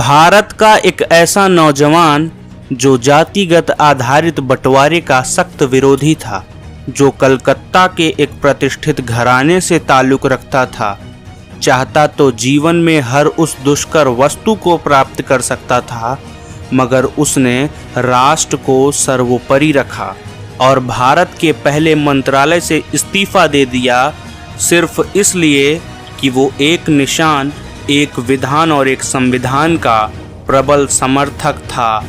भारत का एक ऐसा नौजवान जो जातिगत आधारित बंटवारे का सख्त विरोधी था, जो कलकत्ता के एक प्रतिष्ठित घराने से ताल्लुक रखता था, चाहता तो जीवन में हर उस दुष्कर वस्तु को प्राप्त कर सकता था, मगर उसने राष्ट्र को सर्वोपरि रखा और भारत के पहले मंत्रालय से इस्तीफा दे दिया, सिर्फ इसलिए कि वो एक निशान, एक विधान और एक संविधान का प्रबल समर्थक था।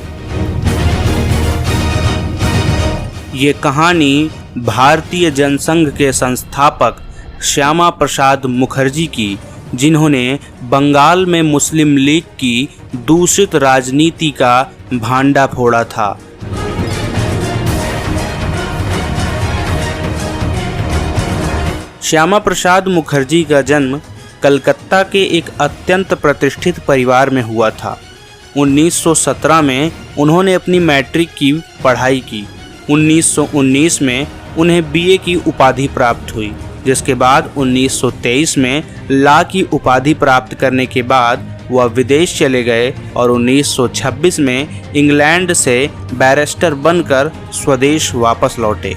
ये कहानी भारतीय जनसंघ के संस्थापक श्यामा प्रसाद मुखर्जी की, जिन्होंने बंगाल में मुस्लिम लीग की दूषित राजनीति का भांडा फोड़ा था। श्यामा प्रसाद मुखर्जी का जन्म कलकत्ता के एक अत्यंत प्रतिष्ठित परिवार में हुआ था। 1917 में उन्होंने अपनी मैट्रिक की पढ़ाई की। 1919 में उन्हें बीए की उपाधि प्राप्त हुई, जिसके बाद 1923 में लॉ की उपाधि प्राप्त करने के बाद वह विदेश चले गए और 1926 में इंग्लैंड से बैरिस्टर बनकर स्वदेश वापस लौटे।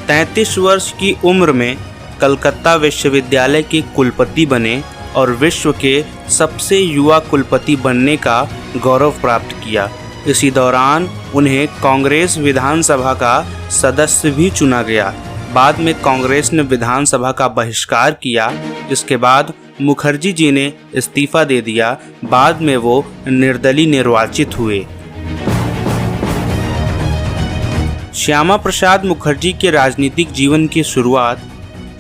33 वर्ष की उम्र में कलकत्ता विश्वविद्यालय के कुलपति बने और विश्व के सबसे युवा कुलपति बनने का गौरव प्राप्त किया। इसी दौरान उन्हें कांग्रेस विधानसभा का सदस्य भी चुना गया। बाद में कांग्रेस ने विधानसभा का बहिष्कार किया। इसके बाद मुखर्जी जी ने इस्तीफा दे दिया। बाद में वो निर्दलीय निर्वाचित हुए। श्यामा प्रसाद मुखर्जी के राजनीतिक जीवन की शुरुआत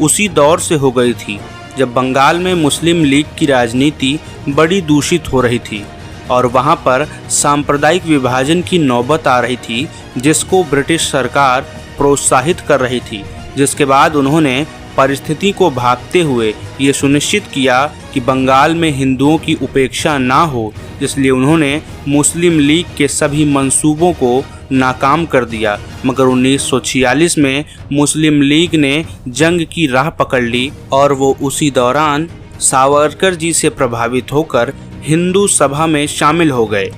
उसी दौर से हो गई थी जब बंगाल में मुस्लिम लीग की राजनीति बड़ी दूषित हो रही थी और वहां पर सांप्रदायिक विभाजन की नौबत आ रही थी, जिसको ब्रिटिश सरकार प्रोत्साहित कर रही थी। जिसके बाद उन्होंने परिस्थिति को भांपते हुए ये सुनिश्चित किया कि बंगाल में हिंदुओं की उपेक्षा ना हो, इसलिए उन्होंने मुस्लिम लीग के सभी मंसूबों को नाकाम कर दिया। मगर 1946 में मुस्लिम लीग ने जंग की राह पकड़ ली और वो उसी दौरान सावरकर जी से प्रभावित होकर हिंदू सभा में शामिल हो गए।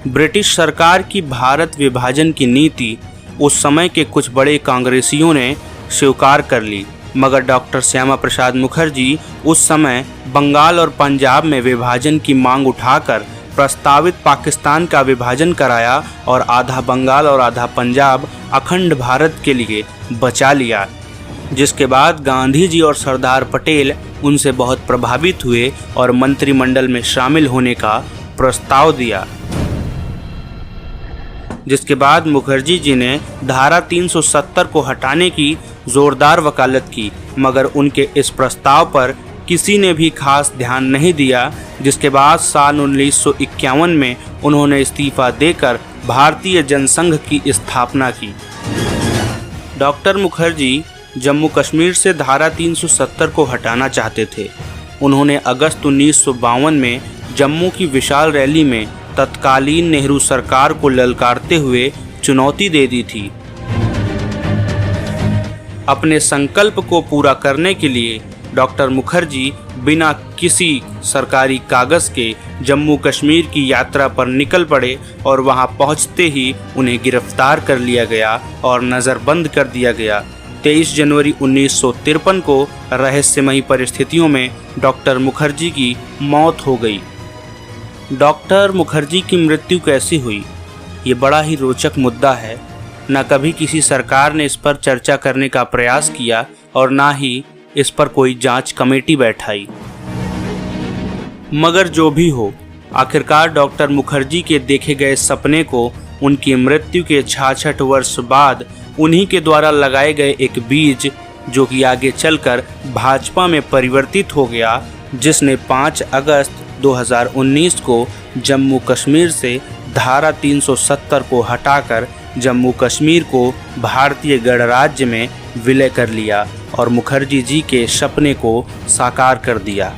ब्रिटिश सरकार की भारत विभाजन की नीति उस समय के कुछ बड़े कांग्रेसियों ने स्वीकार कर ली, मगर डॉक्टर श्यामा प्रसाद मुखर्जी उस समय बंगाल और पंजाब में विभाजन की मांग उठाकर प्रस्तावित पाकिस्तान का विभाजन कराया और आधा बंगाल और आधा पंजाब अखंड भारत के लिए बचा लिया। जिसके बाद गांधी जी और सरदार पटेल उनसे बहुत प्रभावित हुए और मंत्रिमंडल में शामिल होने का प्रस्ताव दिया। जिसके बाद मुखर्जी जी ने धारा 370 को हटाने की जोरदार वकालत की, मगर उनके इस प्रस्ताव पर किसी ने भी खास ध्यान नहीं दिया। जिसके बाद साल 1951 में उन्होंने इस्तीफा देकर भारतीय जनसंघ की स्थापना की। डॉक्टर मुखर्जी जम्मू कश्मीर से धारा 370 को हटाना चाहते थे। उन्होंने अगस्त 1952 में जम्मू की विशाल रैली में तत्कालीन नेहरू सरकार को ललकारते हुए चुनौती दे दी थी। अपने संकल्प को पूरा करने के लिए डॉक्टर मुखर्जी बिना किसी सरकारी कागज के जम्मू कश्मीर की यात्रा पर निकल पड़े और वहां पहुंचते ही उन्हें गिरफ्तार कर लिया गया और नज़रबंद कर दिया गया। 23 जनवरी 1953 को रहस्यमयी परिस्थितियों में डॉक्टर मुखर्जी की मौत हो गई। डॉक्टर मुखर्जी की मृत्यु कैसी हुई, ये बड़ा ही रोचक मुद्दा है। न कभी किसी सरकार ने इस पर चर्चा करने का प्रयास किया और ना ही इस पर कोई जांच कमेटी बैठाई। मगर जो भी हो, आखिरकार डॉक्टर मुखर्जी के देखे गए सपने को उनकी मृत्यु के 66 वर्ष बाद उन्हीं के द्वारा लगाए गए एक बीज, जो कि आगे चलकर भाजपा में परिवर्तित हो गया, जिसने 5 अगस्त 2019 को जम्मू कश्मीर से धारा 370 को हटाकर जम्मू कश्मीर को भारतीय गणराज्य में विलय कर लिया और मुखर्जी जी के सपने को साकार कर दिया।